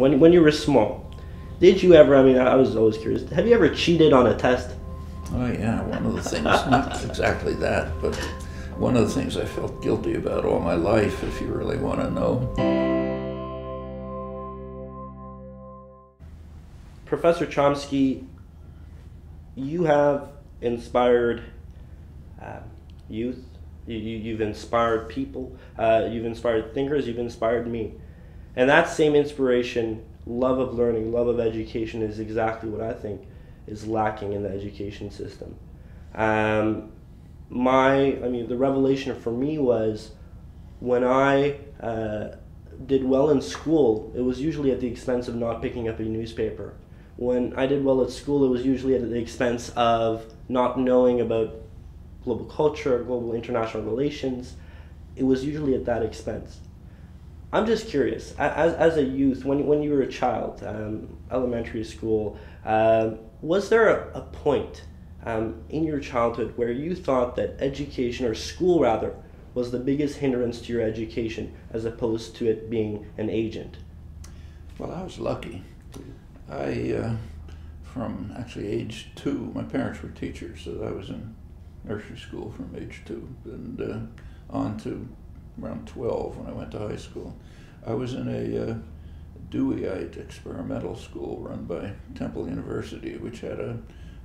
when you were small, did you ever, I mean, I was always curious, have you ever cheated on a test? Oh yeah, one of the things, not exactly that, but one of the things I felt guilty about all my life, if you really want to know. Professor Chomsky, you have inspired youth, you've inspired people, you've inspired thinkers, you've inspired me. And that same inspiration, love of learning, love of education is exactly what I think is lacking in the education system. The revelation for me was when I did well in school, it was usually at the expense of not picking up a newspaper. When I did well at school, it was usually at the expense of not knowing about global culture, global international relations. It was usually at that expense. I'm just curious, as a youth, when you were a child, elementary school, was there a point in your childhood where you thought that education, or school rather, was the biggest hindrance to your education as opposed to it being an agent? Well, I was lucky. From actually age 2, my parents were teachers, so I was in nursery school from age 2 and on to around 12 when I went to high school. I was in a Deweyite experimental school run by Temple University, which had a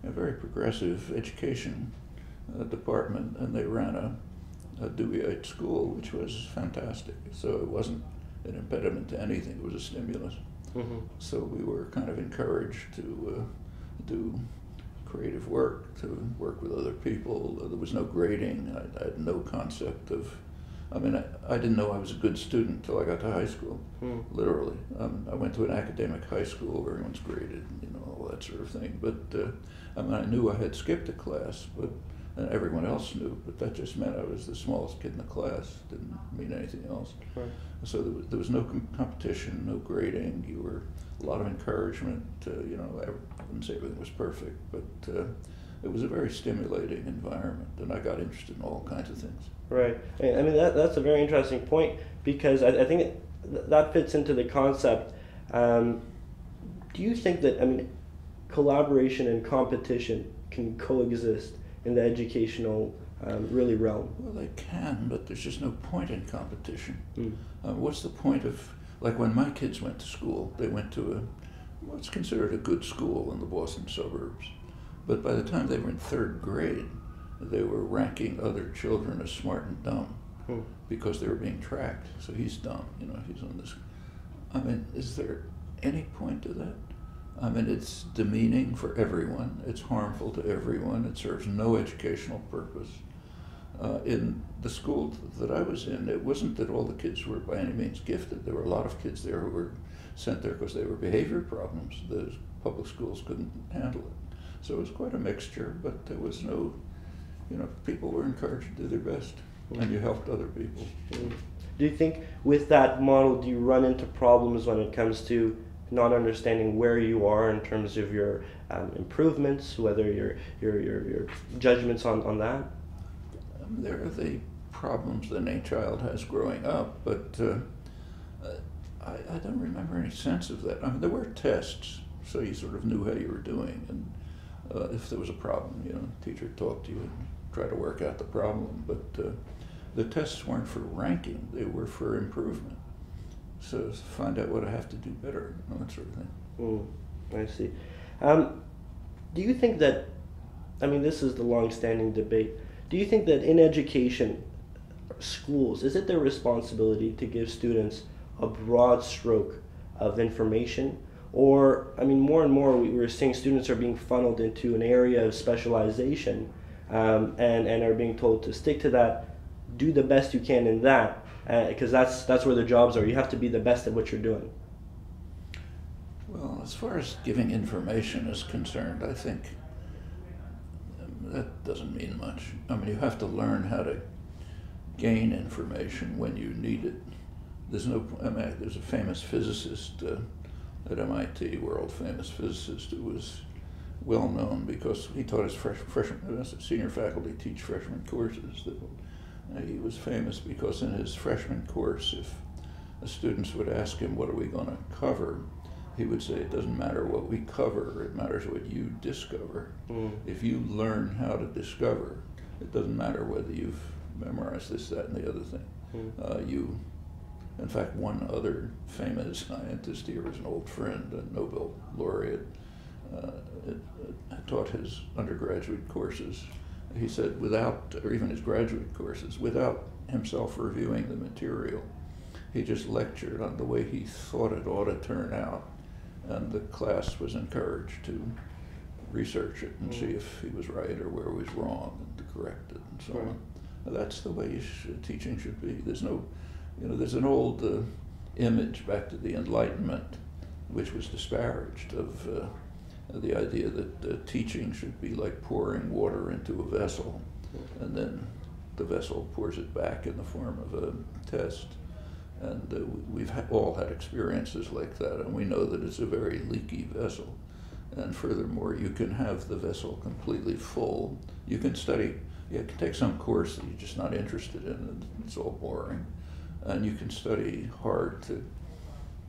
very progressive education department, and they ran a Deweyite school, which was fantastic. So it wasn't an impediment to anything, it was a stimulus. Mm-hmm. So we were kind of encouraged to do creative work, to work with other people. There was no grading. I had no concept of, I didn't know I was a good student until I got to high school, literally. I went to an academic high school where everyone's graded, all that sort of thing. But I knew I had skipped a class, but and everyone else knew, but that just meant I was the smallest kid in the class. Didn't mean anything else. Right. So there was no competition, no grading. You were a lot of encouragement. I wouldn't say everything was perfect, but it was a very stimulating environment, and I got interested in all kinds of things. Right. I mean, that's a very interesting point, because I think that fits into the concept. Do you think that, collaboration and competition can coexist in the educational realm? Well, they can, but there's just no point in competition. What's the point of, like when my kids went to school, they went to what's considered a good school in the Boston suburbs. But by the time they were in 3rd grade, they were ranking other children as smart and dumb because they were being tracked. So he's dumb, he's on this. Is there any point to that? It's demeaning for everyone. It's harmful to everyone. It serves no educational purpose. In the school that I was in, it wasn't that all the kids were by any means gifted. There were a lot of kids there who were sent there because they were behavior problems. The public schools couldn't handle it. So it was quite a mixture, but there was no, people were encouraged to do their best, and you helped other people. Do you think with that model, do you run into problems when it comes to not understanding where you are in terms of your improvements, whether your judgments on that? There are the problems that any child has growing up, but I don't remember any sense of that. There were tests, so you sort of knew how you were doing, and if there was a problem, the teacher talked to you and tried to work out the problem, but the tests weren't for ranking, they were for improvement. So find out what I have to do better, that sort of thing. I see. Do you think that, this is the long-standing debate, do you think that in education, schools, is it their responsibility to give students a broad stroke of information? Or, more and more we're seeing students are being funneled into an area of specialization and are being told to stick to that, do the best you can in that, because that's where the jobs are. You have to be the best at what you're doing. Well, as far as giving information is concerned, I think that doesn't mean much. You have to learn how to gain information when you need it. There's a famous physicist at MIT, world famous physicist, who was well known because he taught his senior faculty teach freshman courses. He was famous because in his freshman course, if the students would ask him, what are we going to cover, he would say it doesn't matter what we cover, it matters what you discover. If you learn how to discover, it doesn't matter whether you've memorized this, that, and the other thing. In fact, one other famous scientist here is an old friend, a Nobel laureate, taught his undergraduate courses. He said or even his graduate courses, without himself reviewing the material, he just lectured on the way he thought it ought to turn out, and the class was encouraged to research it and see if he was right or where he was wrong and to correct it and so on. That's the way teaching should be. There's an old image back to the Enlightenment, which was disparaged, of the idea that teaching should be like pouring water into a vessel, and then the vessel pours it back in the form of a test. And we've all had experiences like that, and we know that it's a very leaky vessel. And furthermore, you can have the vessel completely full. You can study, you can take some course that you're just not interested in, and it's all boring. And you can study hard to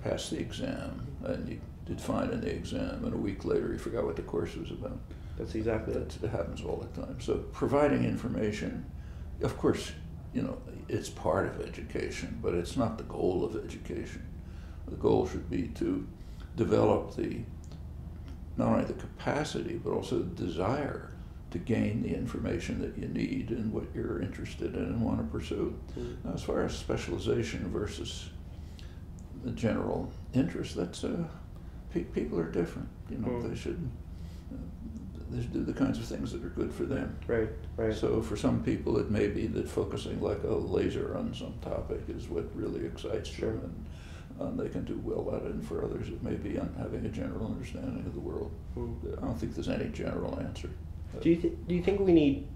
pass the exam, and you did fine in the exam, and a week later you forgot what the course was about. That's exactly it. It happens all the time. So providing information, of course, it's part of education, but it's not the goal of education. The goal should be to develop not only the capacity, but also the desire to gain the information that you need and what you're interested in and want to pursue. Now, as far as specialization versus the general interest, that's people are different. They should do the kinds of things that are good for them. Right. So for some people, it may be that focusing like a laser on some topic is what really excites them, and they can do well at it. And for others, it may be on having a general understanding of the world. I don't think there's any general answer. Do you think we need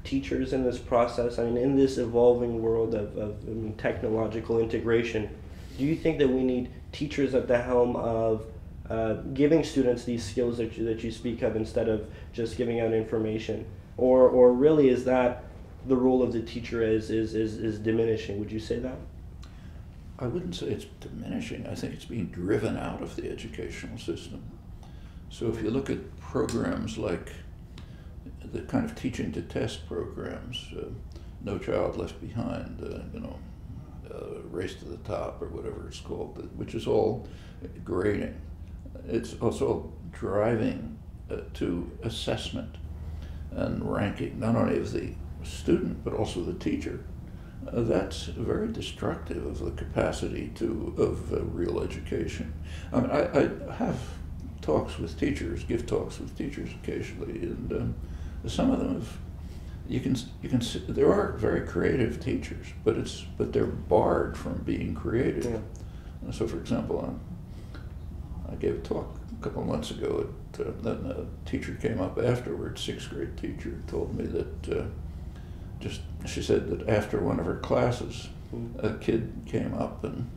teachers in this process? I mean, in this evolving world of technological integration, do you think that we need teachers at the helm of giving students these skills that you speak of instead of just giving out information, or really is that the role of the teacher is diminishing? Would you say that? I wouldn't say it's diminishing. I think it's being driven out of the educational system. So if you look at programs like the kind of teaching to test programs, No Child Left Behind, Race to the Top, or whatever it's called, which is all grading. It's also driving to assessment and ranking, not only of the student, but also the teacher. That's very destructive of the capacity of real education. I mean, I have talks with teachers, give talks with teachers occasionally, and some of them you can see, there are very creative teachers, but they're barred from being creative. Yeah. So, for example, I gave a talk a couple of months ago, then a teacher came up afterwards, sixth grade teacher, told me that she said that after one of her classes, a kid came up and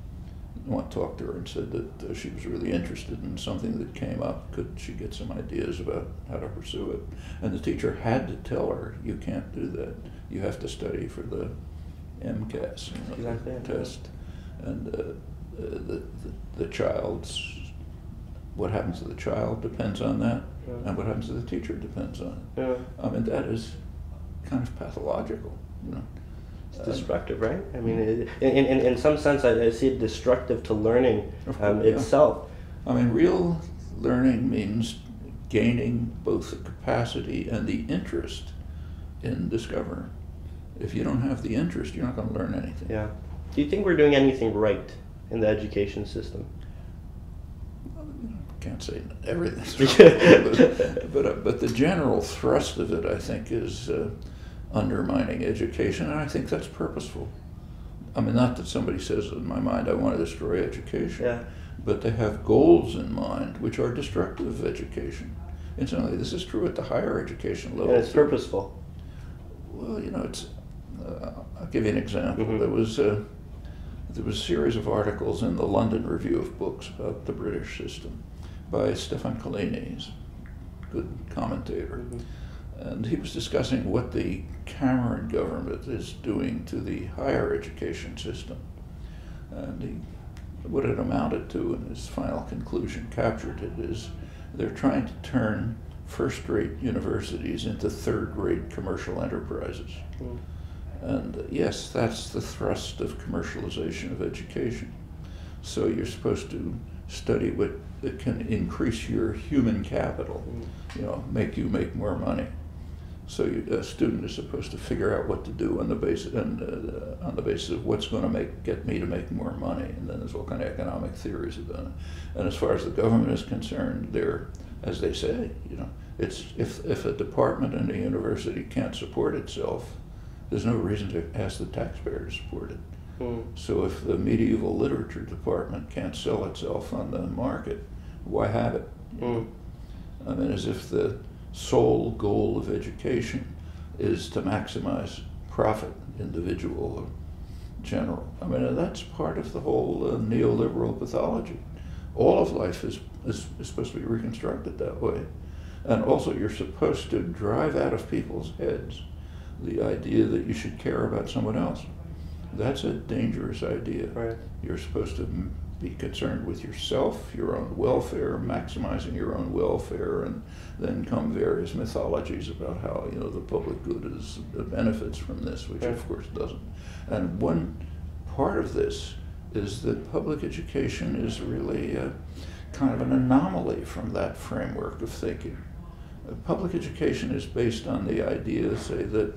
talked to her and said that she was really interested in something that came up. Could she get some ideas about how to pursue it? And the teacher had to tell her, you can't do that. You have to study for the MCAS, test. And the child's, what happens to the child depends on that, and what happens to the teacher depends on it. Yeah. I mean, that is kind of pathological, It's destructive, right? I mean, in some sense, I see it destructive to learning itself. I mean, real learning means gaining both the capacity and the interest in discovering. If you don't have the interest, you're not going to learn anything. Yeah. Do you think we're doing anything right in the education system? Can't say everything's wrong, but the general thrust of it, I think, is undermining education, and I think that's purposeful. I mean, not that somebody says in my mind, I want to destroy education, but they have goals in mind which are destructive of education. Incidentally, this is true at the higher education level. And it's purposeful. Well, I'll give you an example. There was a series of articles in the London Review of Books about the British system by Stefan Collini, he's a good commentator. And he was discussing what the Cameron government is doing to the higher education system. And he what it amounted to, and his final conclusion captured it, is they're trying to turn first-rate universities into third-rate commercial enterprises. Mm. And yes, that's the thrust of commercialization of education. So you're supposed to study what it can increase your human capital, make you make more money. So a student is supposed to figure out what to do on the basis of what's going to get me to make more money, and then there's all kind of economic theories about it. And as far as the government is concerned, they're, as they say, it's if a department in a university can't support itself, there's no reason to ask the taxpayer to support it. Mm. So if the medieval literature department can't sell itself on the market, why have it? Mm. I mean, as if the sole goal of education is to maximize profit, individual or general. I mean, that's part of the whole neoliberal pathology. All of life is supposed to be reconstructed that way. And also you're supposed to drive out of people's heads the idea that you should care about someone else. That's a dangerous idea. Right. You're supposed to be concerned with yourself, your own welfare, maximizing your own welfare, and then come various mythologies about how the public good benefits from this, which right. of course doesn't. And one part of this is that public education is really kind of an anomaly from that framework of thinking. Public education is based on the idea, say that,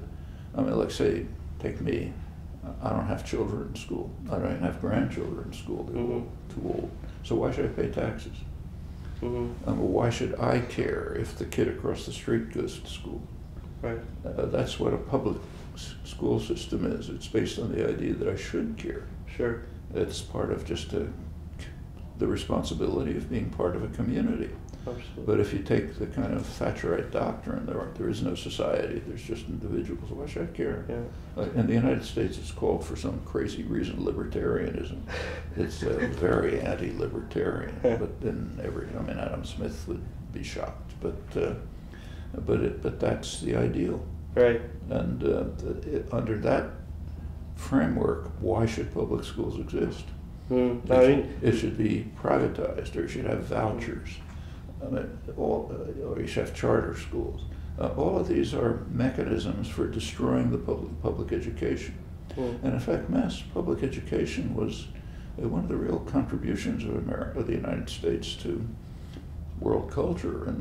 say, take me. I don't have children in school. I don't even have grandchildren in school. They're mm-hmm. too old. So why should I pay taxes? Mm-hmm. Why should I care if the kid across the street goes to school? Right. That's what a public school system is. It's based on the idea that I should care. Sure. It's part of just the responsibility of being part of a community. Absolutely. But if you take the kind of Thatcherite doctrine, there is no society, there's just individuals, why should I care? Yeah. In the United States, it's called for some crazy reason libertarianism. It's very anti-libertarian, but then Adam Smith would be shocked, but that's the ideal. Right. And under that framework, why should public schools exist? It should be privatized, or it should have vouchers. Or you should have charter schools. All of these are mechanisms for destroying the public education. And in fact, mass public education was one of the real contributions of the United States to world culture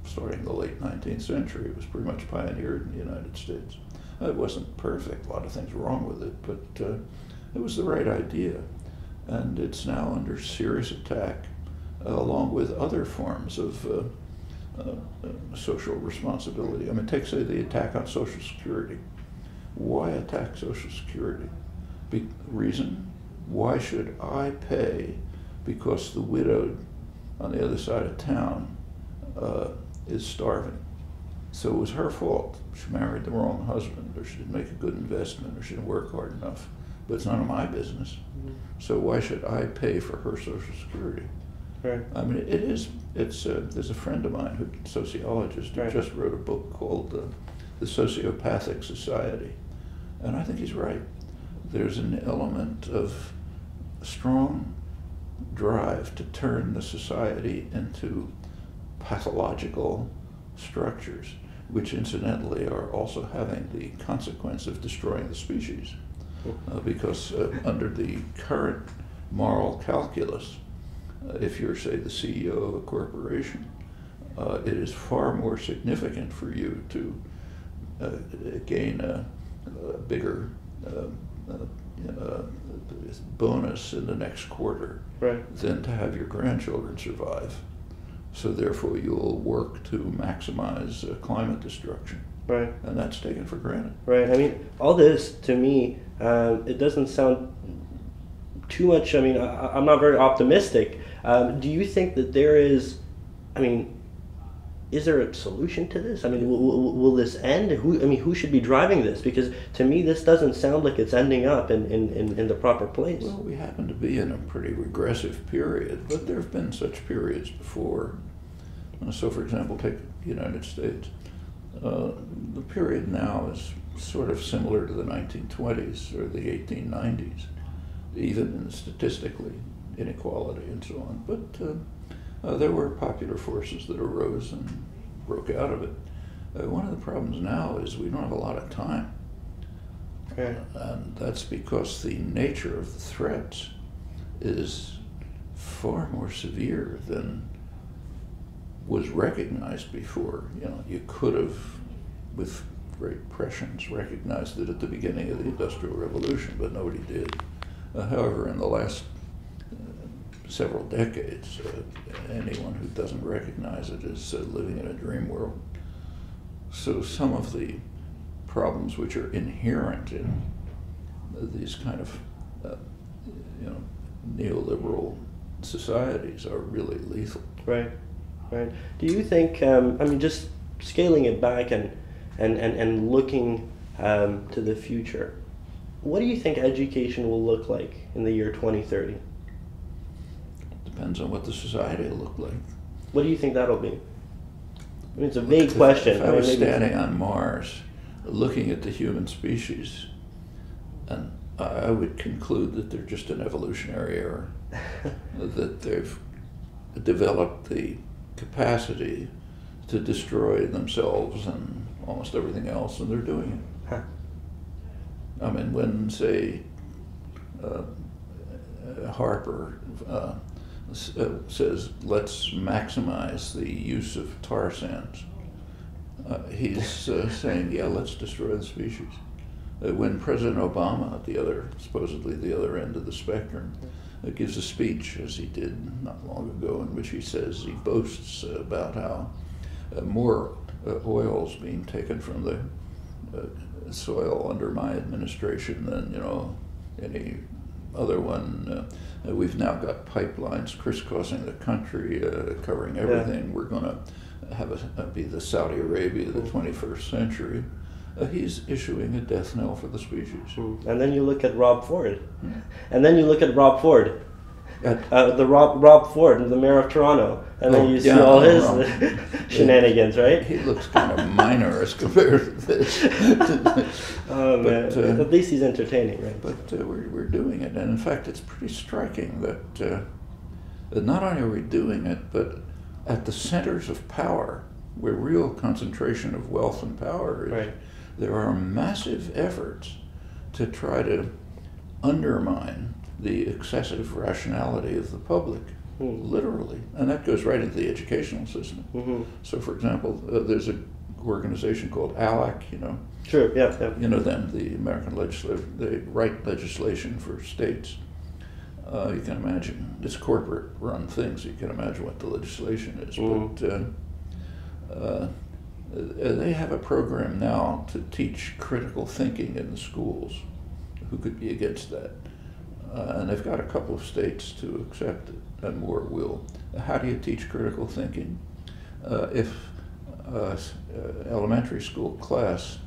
starting in the late 19th century. It was pretty much pioneered in the United States. It wasn't perfect, a lot of things wrong with it, but it was the right idea. And it's now under serious attack, along with other forms of social responsibility. Take, say, the attack on Social Security. Why attack Social Security? Reason, why should I pay because the widowed on the other side of town is starving? So it was her fault. She married the wrong husband, or she didn't make a good investment, or she didn't work hard enough. But it's none of my business. Mm-hmm. So why should I pay for her Social Security? Right. There's a friend of mine, a sociologist, who just wrote a book called The Sociopathic Society. And I think he's right. There's an element of strong drive to turn the society into pathological structures, which incidentally are also having the consequence of destroying the species. Because under the current moral calculus, if you're, say, the CEO of a corporation, it is far more significant for you to gain a bigger bonus in the next quarter than to have your grandchildren survive. So therefore you'll work to maximize climate destruction. Right. And that's taken for granted. Right. All this, to me, it doesn't sound too much, I'm not very optimistic. Do you think that there is, is there a solution to this? Will this end? Who should be driving this? Because to me, this doesn't sound like it's ending up in the proper place. Well, we happen to be in a pretty regressive period, but there have been such periods before. So, for example, take the United States. The period now is sort of similar to the 1920s or the 1890s, even statistically. inequality and so on. But there were popular forces that arose and broke out of it. One of the problems now is we don't have a lot of time. Okay. And that's because the nature of the threats is far more severe than was recognized before. You could have, with great prescience, recognized it at the beginning of the Industrial Revolution, but nobody did. However, in the last several decades, anyone who doesn't recognize it is living in a dream world. So some of the problems which are inherent in these kind of neoliberal societies are really lethal. Right. Do you think, just scaling it back and looking to the future, what do you think education will look like in the year 2030? Depends on what the society will look like. What do you think that'll be? It's a vague question. If I was standing on Mars, looking at the human species, and I would conclude that they're just an evolutionary error, that they've developed the capacity to destroy themselves and almost everything else, and they're doing it. Huh. I mean, when, say, Harper says, let's maximize the use of tar sands, he's saying, yeah, let's destroy the species. When President Obama, at supposedly the other end of the spectrum, gives a speech, as he did not long ago, in which he boasts about how more oil's being taken from the soil under my administration than any other one. We've now got pipelines crisscrossing the country, covering everything. Yeah. We're going to be the Saudi Arabia of the 21st century. He's issuing a death knell for the species. And then you look at Rob Ford. The Rob Ford, the mayor of Toronto, and then you see all his shenanigans, right? He looks kind of minor as compared to this. Man, at least he's entertaining, right? But we're doing it, and in fact, it's pretty striking that not only are we doing it, but at the centers of power, where real concentration of wealth and power is, right, there are massive efforts to try to undermine the excessive rationality of the public, literally. And that goes right into the educational system. Mm-hmm. So, for example, there's an organization called ALEC, Sure, yeah. You know them, the American legislature. They write legislation for states. You can imagine, it's corporate-run things, you can imagine what the legislation is. But they have a program now to teach critical thinking in the schools. Who could be against that? And they've got a couple of states to accept it, and more will. How do you teach critical thinking? If elementary school class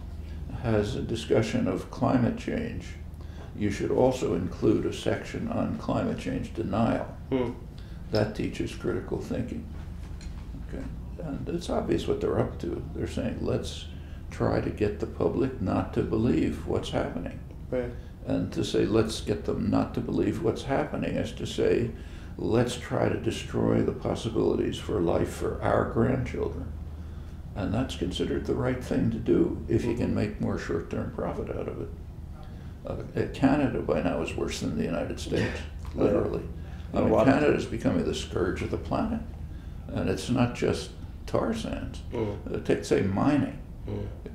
has a discussion of climate change, you should also include a section on climate change denial. That teaches critical thinking. Okay, and it's obvious what they're up to. They're saying, let's try to get the public not to believe what's happening. Right. And to say, let's get them not to believe what's happening is to say, let's try to destroy the possibilities for life for our grandchildren. And that's considered the right thing to do if you can make more short-term profit out of it. Canada by now is worse than the United States, literally. Canada is becoming the scourge of the planet. And it's not just tar sands. Take, say, mining,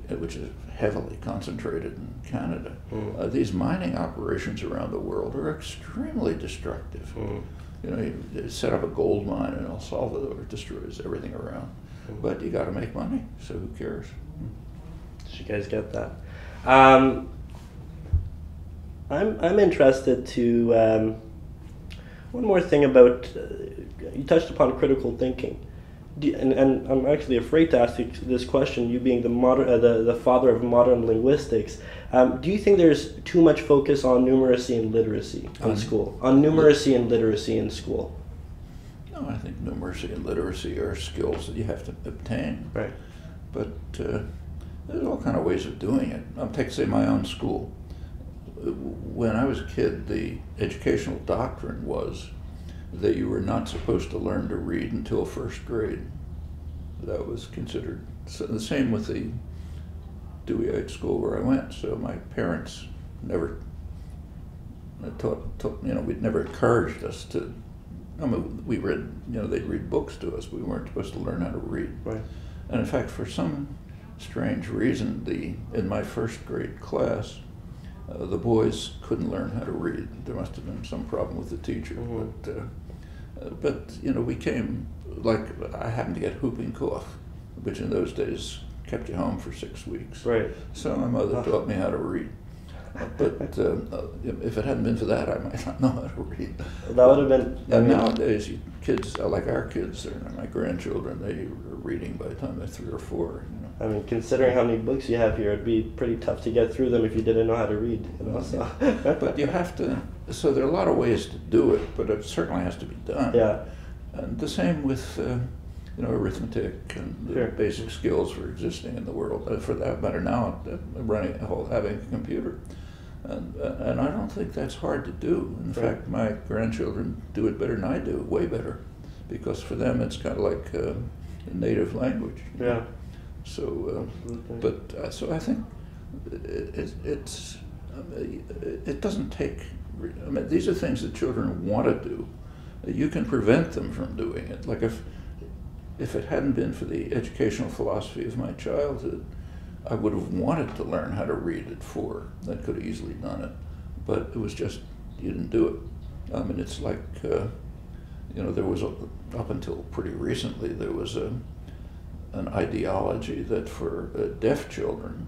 which is heavily concentrated in Canada. These mining operations around the world are extremely destructive. You set up a gold mine in El Salvador, it destroys everything around. But you got to make money, so who cares? Did you guys get that? I'm interested to one more thing about you touched upon critical thinking. And I'm actually afraid to ask this question, you being the father of modern linguistics. Do you think there's too much focus on numeracy and literacy in school? On numeracy and literacy in school? No, I think numeracy and literacy are skills that you have to obtain. Right. But there's all kind of ways of doing it. I'll take, say, my own school. When I was a kid, the educational doctrine was that you were not supposed to learn to read until first grade. That was considered, so the same with the Deweyite school where I went. So my parents never taught we'd never encouraged us to, I mean, we read, they'd read books to us, but we weren't supposed to learn how to read. Right. And in fact, for some strange reason, in my first grade class, the boys couldn't learn how to read. There must have been some problem with the teacher. Mm-hmm. But we came, like, I happened to get whooping cough, which in those days kept you home for 6 weeks. Right. So my mother taught me how to read. But if it hadn't been for that, I might not know how to read. That would have been. And nowadays, kids, like our kids, or my grandchildren, they are reading by the time they're 3 or 4. I mean, considering how many books you have here, it'd be pretty tough to get through them if you didn't know how to read. So. But you have to. So there are a lot of ways to do it, but it certainly has to be done. Yeah. And the same with arithmetic and the basic skills for existing in the world. For that matter, now having a computer. And I don't think that's hard to do. In fact, my grandchildren do it better than I do, way better, because for them it's kind of like a native language. Yeah. So, so I think it doesn't take. I mean, these are things that children want to do. You can prevent them from doing it. Like if it hadn't been for the educational philosophy of my childhood, I would have wanted to learn how to read at 4. I could have easily done it, but it was just, you didn't do it. I mean, it's like, there was, up until pretty recently, there was an ideology that for deaf children,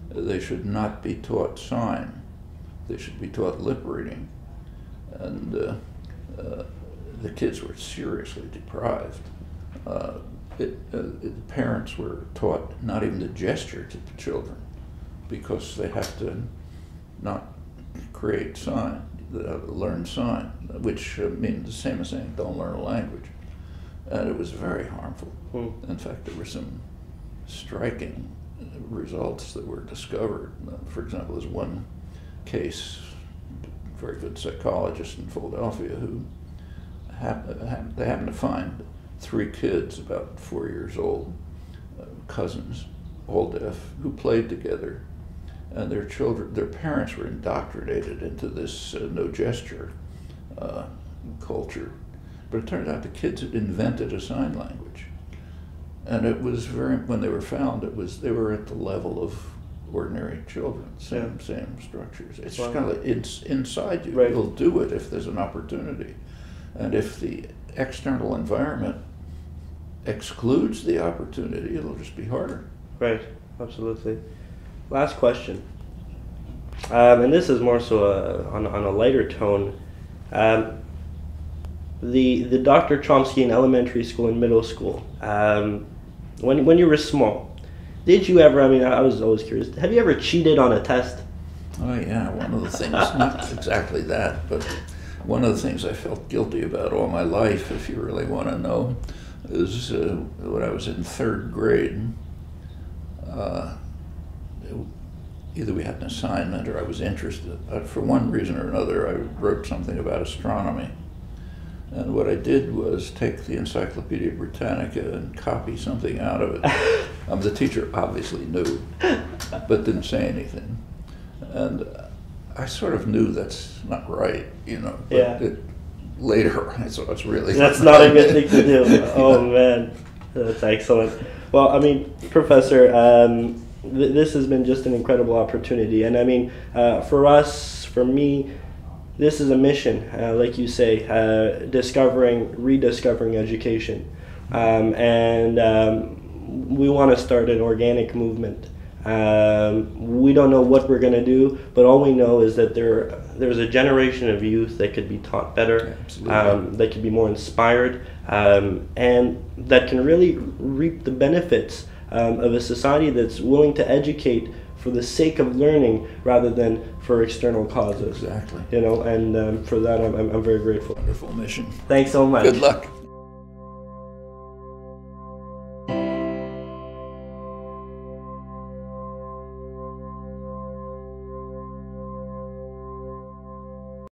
they should not be taught sign. They should be taught lip reading. And the kids were seriously deprived. Parents were taught not even to gesture to the children because they have to not create sign, learn sign, which means the same as saying don't learn a language. And it was very harmful. In fact, there were some striking results that were discovered. For example, there's one case, a very good psychologist in Philadelphia who they happened to find 3 kids about 4 years old, cousins, all deaf, who played together, and their parents were indoctrinated into this no gesture culture. But it turned out the kids had invented a sign language, and it was when they were found, they were at the level of ordinary children, same structures. It's just kind of like it's inside you. Right. You'll do it if there's an opportunity, and if the external environment excludes the opportunity, it'll just be harder. Right, absolutely. Last question, and this is more so on a lighter tone. The Dr. Chomsky in elementary school and middle school, when you were small, did you ever, I was always curious, have you ever cheated on a test? Oh yeah, one of the things, not exactly that, but one of the things I felt guilty about all my life, if you really want to know, is when I was in 3rd grade. Either we had an assignment or I was interested. For one reason or another, I wrote something about astronomy. And what I did was take the Encyclopedia Britannica and copy something out of it. The teacher obviously knew, but didn't say anything. And I sort of knew that's not right, but later I thought it's really that's not a good thing to do. Oh man, that's excellent. Well, Professor, this has been just an incredible opportunity, and for me, this is a mission, like you say, rediscovering education, and we want to start an organic movement. We don't know what we're going to do, but all we know is that there's a generation of youth that could be taught better, that could be more inspired, and that can really reap the benefits of a society that's willing to educate for the sake of learning rather than for external causes. Exactly. And for that I'm very grateful. Wonderful mission. Thanks so much. Good luck.